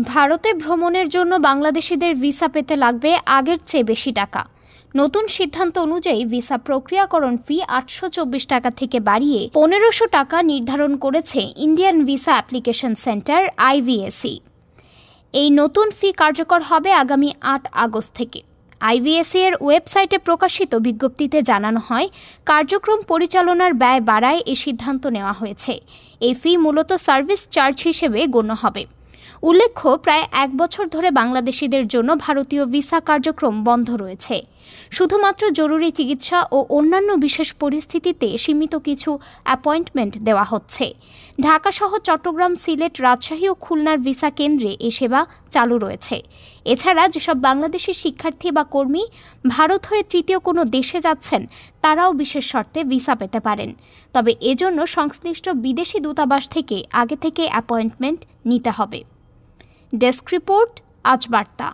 ভারতে ভ্রমণের জন্য বাংলাদেশিদের ভিসা পেতে লাগবে আগের চেয়ে বেশি টাকা। নতুন সিদ্ধান্ত অনুযায়ী ভিসা প্রক্রিয়াকরণ ফি ৮২৪ টাকা থেকে বাড়িয়ে ১৫০০ টাকা নির্ধারণ করেছে Indian visa application centre IVSE। এই নতুন ফি কার্যকর হবে আগামী ৮ আগস্ট থেকে। IVSE এর ওয়েবসাইটে প্রকাশিত বিজ্ঞপ্তিতে জানানো হয়, কার্যক্রম পরিচালনার ব্যয় বাড়ায় এই সিদ্ধান্ত নেওয়া হয়েছে। এই ফি মূলত সার্ভিস চার্জ হিসেবে গণ্য হবে। উল্লেখ্য, প্রায় ১ বছর ধরে বাংলাদেশিদের জন্য ভারতীয় ভিসা কার্যক্রম বন্ধ রয়েছে। শুধুমাত্র জরুরি চিকিৎসা ও অন্যান্য বিশেষ পরিস্থিতিতে সীমিত কিছু অ্যাপয়েন্টমেন্ট দেওয়া হচ্ছে। ঢাকাসহ চট্টগ্রাম, সিলেট, রাজশাহী ও খুলনার ভিসা কেন্দ্রে এ সেবা চালু রয়েছে। এছাড়া যেসব বাংলাদেশি শিক্ষার্থী বা কর্মী ভারত হয়ে তৃতীয় কোনো দেশে যাচ্ছেন, তারাও বিশেষ শর্তে ভিসা পেতে পারেন। তবে এজন্য সংশ্লিষ্ট বিদেশি দূতাবাস থেকে আগে থেকে অ্যাপয়েন্টমেন্ট নিতে হবে। ডেস্ক রিপোর্ট, আজ বার্তা।